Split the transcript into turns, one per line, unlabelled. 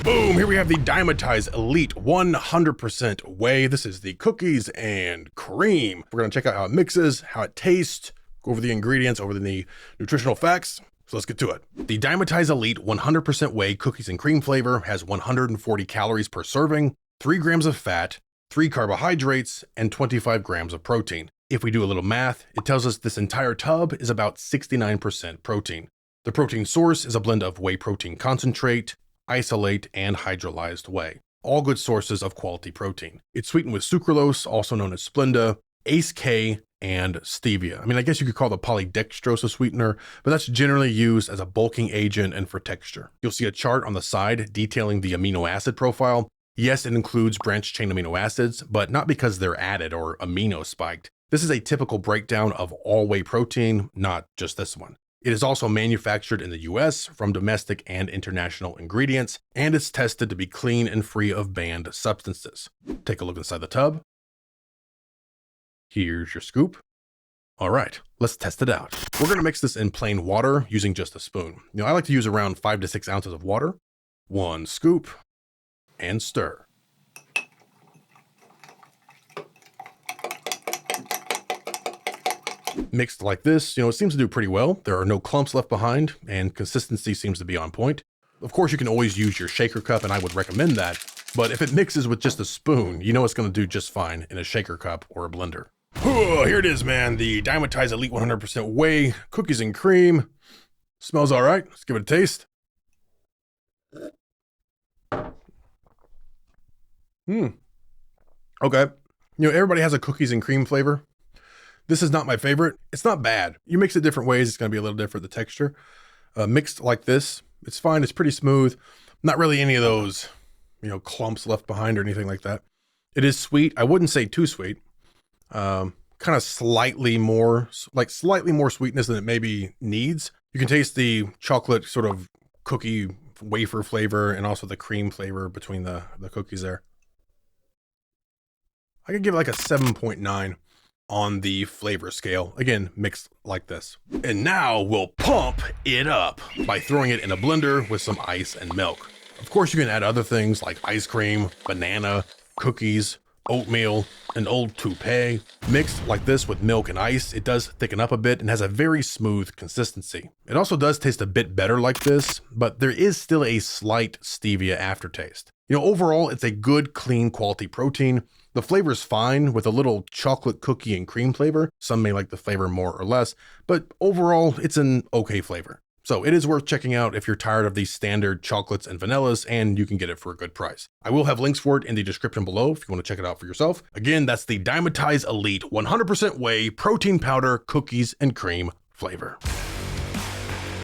Boom, here we have the Dymatize Elite 100% Whey. This is the cookies and cream. We're gonna check out how it mixes, how it tastes, go over the ingredients, over the nutritional facts. So let's get to it. The Dymatize Elite 100% Whey cookies and cream flavor has 140 calories per serving, 3 grams of fat, 3 carbohydrates, and 25 grams of protein. If we do a little math, it tells us this entire tub is about 69% protein. The protein source is a blend of whey protein concentrate, isolate, and hydrolyzed whey, all good sources of quality protein. It's sweetened with sucralose, also known as Splenda, Ace K, and stevia. I mean, I guess you could call the polydextrose a sweetener, but that's generally used as a bulking agent and for texture. You'll see a chart on the side detailing the amino acid profile. Yes, it includes branched chain amino acids, but not because they're added or amino spiked. This is a typical breakdown of all whey protein, not just this one. It is also manufactured in the US from domestic and international ingredients, and it's tested to be clean and free of banned substances. Take a look inside the tub. Here's your scoop. All right, let's test it out. We're gonna mix this in plain water using just a spoon. I like to use around 5 to 6 ounces of water. 1 scoop, and stir. Mixed like this, it seems to do pretty well. There are no clumps left behind, and consistency seems to be on point. Of course, you can always use your shaker cup, and I would recommend that. But if it mixes with just a spoon, it's going to do just fine in a shaker cup or a blender. Oh, here it is, man. The Dymatize Elite 100% Whey cookies and cream. Smells all right. Let's give it a taste. Okay. Everybody has a cookies and cream flavor. This is not my favorite. It's not bad. You mix it different ways, it's going to be a little different, the texture. Mixed like this, it's fine. It's pretty smooth. Not really any of those, clumps left behind or anything like that. It is sweet. I wouldn't say too sweet. Kind of slightly more sweetness than it maybe needs. You can taste the chocolate sort of cookie wafer flavor and also the cream flavor between the cookies there. I could give it like a 7.9 on the flavor scale. Again, mixed like this. And now we'll pump it up by throwing it in a blender with some ice and milk. Of course, you can add other things like ice cream, banana, cookies, oatmeal, an old toupee. Mixed like this with milk and ice, it does thicken up a bit and has a very smooth consistency. It also does taste a bit better like this, but there is still a slight stevia aftertaste. Overall, it's a good, clean, quality protein. The flavor's fine with a little chocolate cookie and cream flavor. Some may like the flavor more or less, but overall, it's an okay flavor. So it is worth checking out if you're tired of these standard chocolates and vanillas, and you can get it for a good price. I will have links for it in the description below if you want to check it out for yourself. Again, that's the Dymatize Elite 100% Whey protein powder cookies and cream flavor.